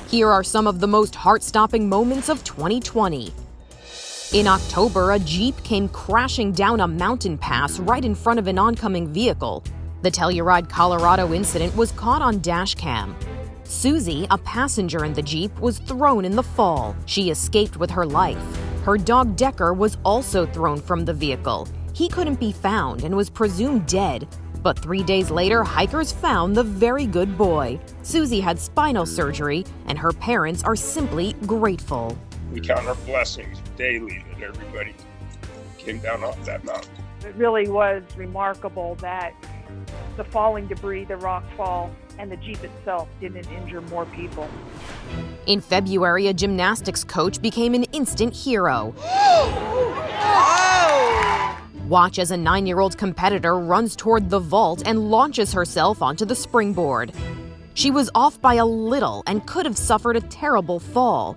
Here are some of the most heart-stopping moments of 2020. In October, a Jeep came crashing down a mountain pass right in front of an oncoming vehicle. The Telluride, Colorado incident was caught on dash cam. Susie, a passenger in the Jeep, was thrown in the fall. She escaped with her life. Her dog Decker was also thrown from the vehicle. He couldn't be found and was presumed dead. But 3 days later, hikers found the very good boy. Susie had spinal surgery, and her parents are simply grateful. We count our blessings daily that everybody came down off that mountain. It really was remarkable that the falling debris, the rock fall, and the Jeep itself didn't injure more people. In February, a gymnastics coach became an instant hero. Watch as a 9-year-old competitor runs toward the vault and launches herself onto the springboard. She was off by a little and could have suffered a terrible fall.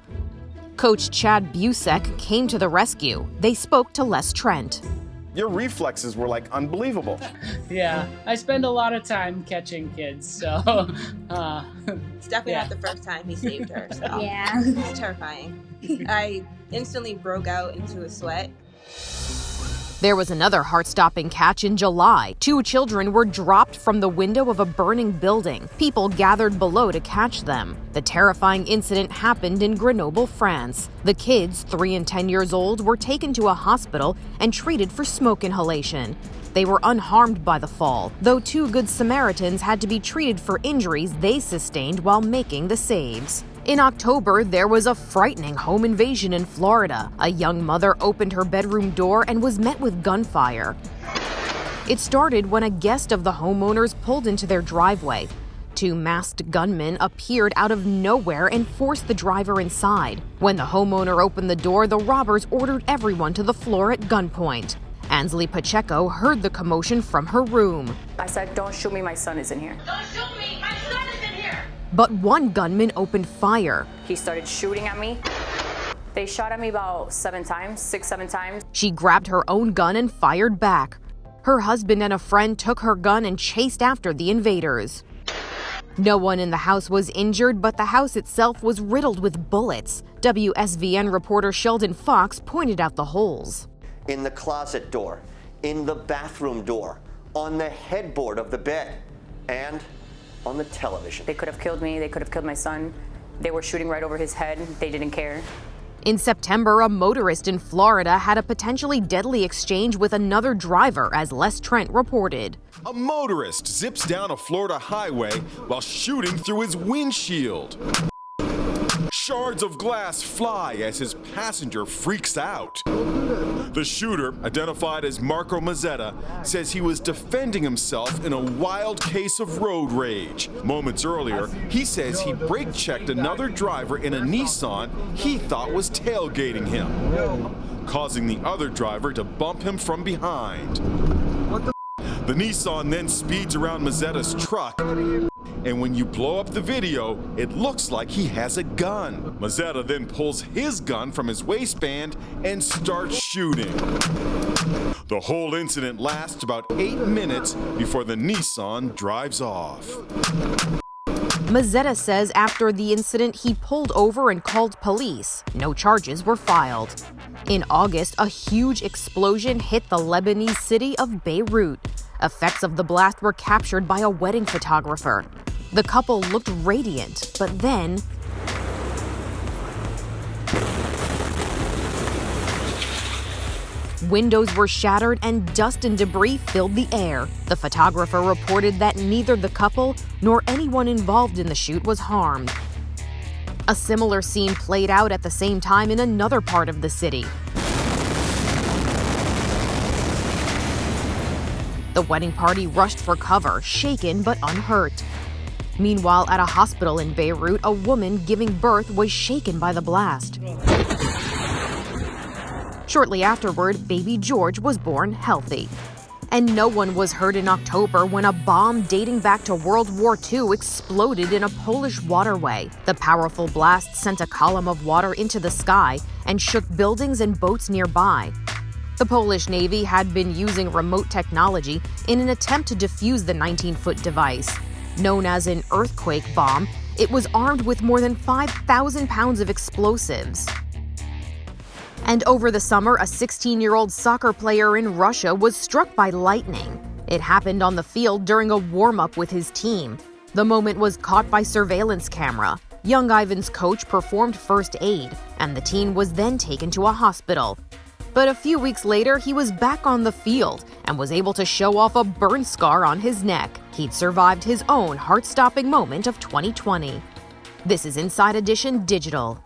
Coach Chad Busek came to the rescue. They spoke to Les Trent. Your reflexes were like unbelievable. Yeah, I spend a lot of time catching kids, so it's definitely not the first time he saved her, so yeah. It's terrifying. I instantly broke out into a sweat. There was another heart-stopping catch in July. 2 children were dropped from the window of a burning building. People gathered below to catch them. The terrifying incident happened in Grenoble, France. The kids, 3 and 10 years old, were taken to a hospital and treated for smoke inhalation. They were unharmed by the fall, though 2 Good Samaritans had to be treated for injuries they sustained while making the saves. In October, there was a frightening home invasion in Florida. A young mother opened her bedroom door and was met with gunfire. It started when a guest of the homeowners pulled into their driveway. 2 masked gunmen appeared out of nowhere and forced the driver inside. When the homeowner opened the door, the robbers ordered everyone to the floor at gunpoint. Ansley Pacheco heard the commotion from her room. I said, "Don't shoot me, my son is in here." Don't shoot me, my son is in here. But one gunman opened fire. He started shooting at me. They shot at me about 7 times, 6-7 times. She grabbed her own gun and fired back. Her husband and a friend took her gun and chased after the invaders. No one in the house was injured, but the house itself was riddled with bullets. WSVN reporter Sheldon Fox pointed out the holes. In the closet door, in the bathroom door, on the headboard of the bed, and on the television. They could have killed me. They could have killed my son. They were shooting right over his head. They didn't care. In September, a motorist in Florida had a potentially deadly exchange with another driver, as Les Trent reported. A motorist zips down a Florida highway while shooting through his windshield. Shards of glass fly as his passenger freaks out. The shooter, identified as Marco Mazzetta, says he was defending himself in a wild case of road rage. Moments earlier, he says he brake-checked another driver in a Nissan he thought was tailgating him, causing the other driver to bump him from behind. The Nissan then speeds around Mazzetta's truck, and when you blow up the video, it looks like he has a gun. Mazzetta then pulls his gun from his waistband and starts shooting. The whole incident lasts about 8 minutes before the Nissan drives off. Mazzetta says after the incident, he pulled over and called police. No charges were filed. In August, a huge explosion hit the Lebanese city of Beirut. Effects of the blast were captured by a wedding photographer. The couple looked radiant, but then windows were shattered and dust and debris filled the air. The photographer reported that neither the couple nor anyone involved in the shoot was harmed. A similar scene played out at the same time in another part of the city. The wedding party rushed for cover, shaken but unhurt. Meanwhile, at a hospital in Beirut, a woman giving birth was shaken by the blast. Shortly afterward, baby George was born healthy. And no one was hurt in October when a bomb dating back to World War II exploded in a Polish waterway. The powerful blast sent a column of water into the sky and shook buildings and boats nearby. The Polish Navy had been using remote technology in an attempt to defuse the 19-foot device. Known as an earthquake bomb, It was armed with more than 5,000 pounds of explosives. And over the summer, a 16-year-old soccer player in Russia was struck by lightning. It happened on the field during a warm-up with his team. The moment was caught by surveillance camera. Young Ivan's coach performed first aid, and the teen was then taken to a hospital. But a few weeks later, he was back on the field and was able to show off a burn scar on his neck. He'd survived his own heart-stopping moment of 2020. This is Inside Edition Digital.